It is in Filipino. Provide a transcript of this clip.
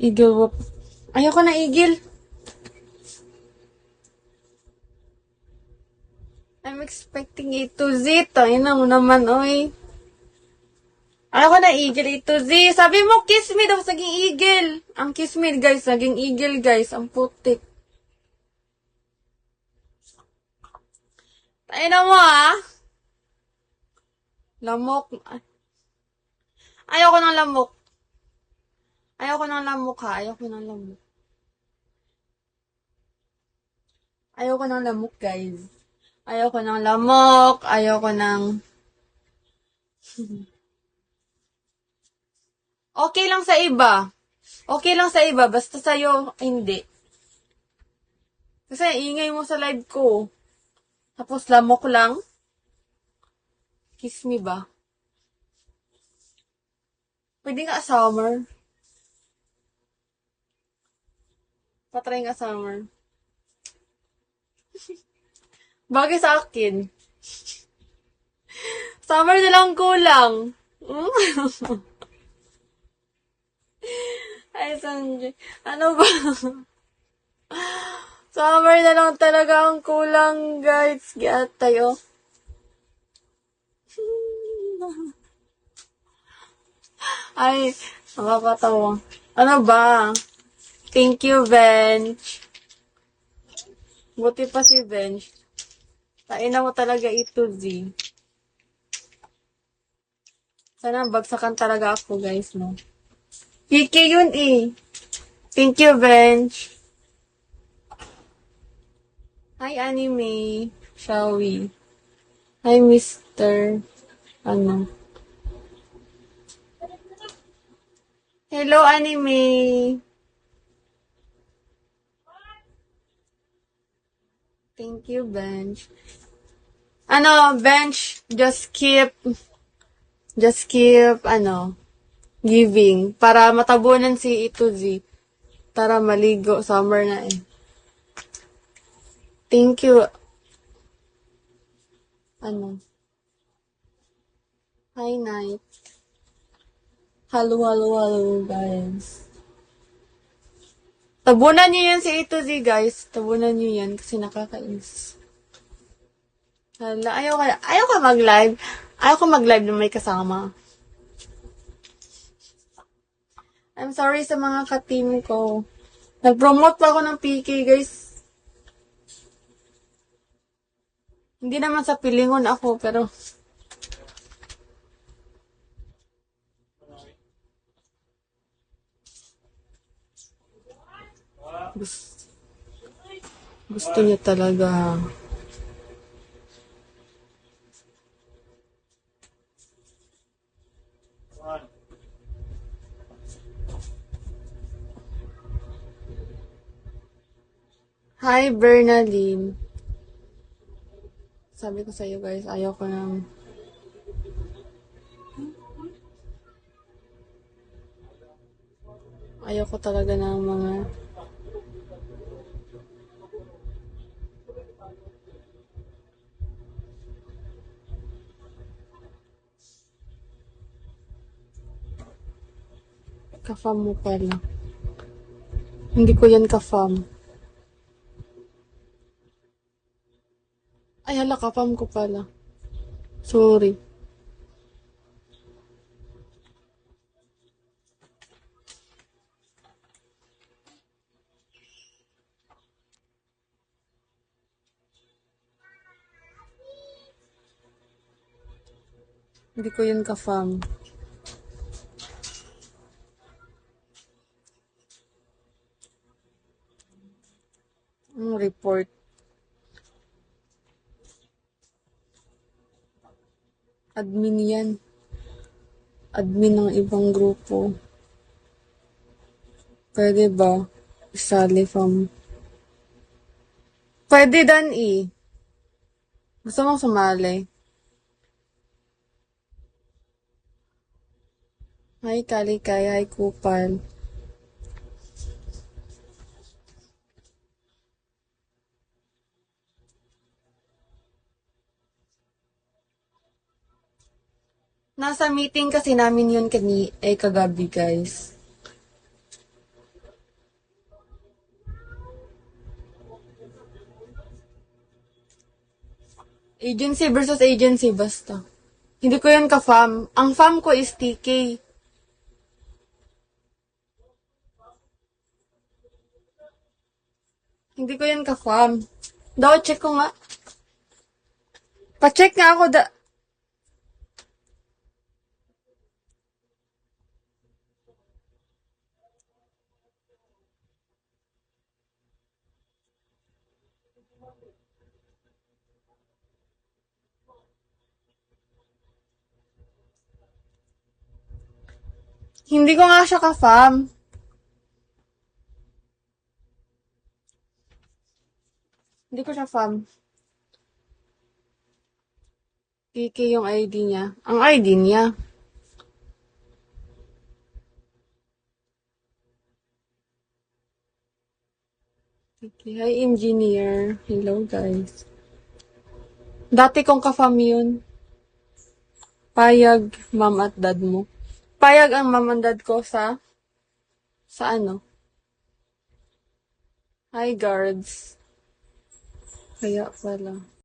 Eagle whoop. Ayoko na eagle. I'm expecting A to Z. Tangina mo naman, oy. Ayoko na eagle A to Z. Sabi mo, kiss me daw, saging eagle. Ang kiss me, guys, saging eagle, guys. Ang putik. Tangina mo, ah. Lamok. Ayoko ng lamok. Ayoko ng lamok, ha. Ayoko ng lamok. Ayoko ng lamok, guys. Ayoko ng lamok. Ayoko ng... Okay lang sa iba. Okay lang sa iba. Basta sa'yo, hindi. Kasi ingay mo sa live ko. Tapos lamok lang. Kiss me ba? Pwede nga summer. Patry nga summer. Bagay sa akin. Summer na lang kulang. Ay, Sanjay. Ano ba? Summer na lang talaga ang kulang, guys. Giat tayo. Ay, nakakatawa. Ano ba? Thank you, Bench. Buti pa si Bench. Tain na mo talaga ito, Z. Sana bagsakan talaga ako, guys, no? PK yun, eh. Thank you, Bench. Hi, Anime. Shall we? Hi, Mr. Ano? Hello, Anime. Thank you, Bench. Ano, Bench, just keep, ano, giving. Para matabunan si Ito Z. Para maligo. Summer na eh. Thank you. Ano? Hi, Night. Hello, guys. Tabunan niyo yan si Ito Z, guys. Tabunan niyo yan kasi nakakainis. Hala, ayaw ka mag-live. Ayaw ko mag-live na may kasama. I'm sorry sa mga ka-team ko. Nag-promote pa ako ng PK, guys. Hindi naman sa pilingon ako, pero... Gusto niya talaga. Hi, Bernaldine. Sabi ko sa iyo, guys, ayoko ng... Ayoko talaga ng mga... Ka-fam mo pala. Hindi ko yan ka-fam. Ay, hala, ka-fam ko pala. Sorry. Hindi ko yun ka-fam. Report. Admin yan. Admin ng ibang grupo. Pwede ba? Isali from... Pwede dan eh. Gusto mong sumali? Hi, Kalikay. Hi, Kupal. Nasa meeting kasi namin yun kagabi, guys. Agency versus agency, basta. Hindi ko yun ka-fam. Ang fam ko is TK. Hindi ko yun ka-fam. Daw, check ko nga. Pa-check nga ako da... Hindi ko nga siya ka-fam. Hindi ko siya fam. TK yung ID niya. Ang ID niya. TK. Hi, engineer. Hello, guys. Dati kong ka-fam yun. Payag, mom at dad mo. Payag ang mom at dad ko sa ano? Hi, guards. Kaya pala.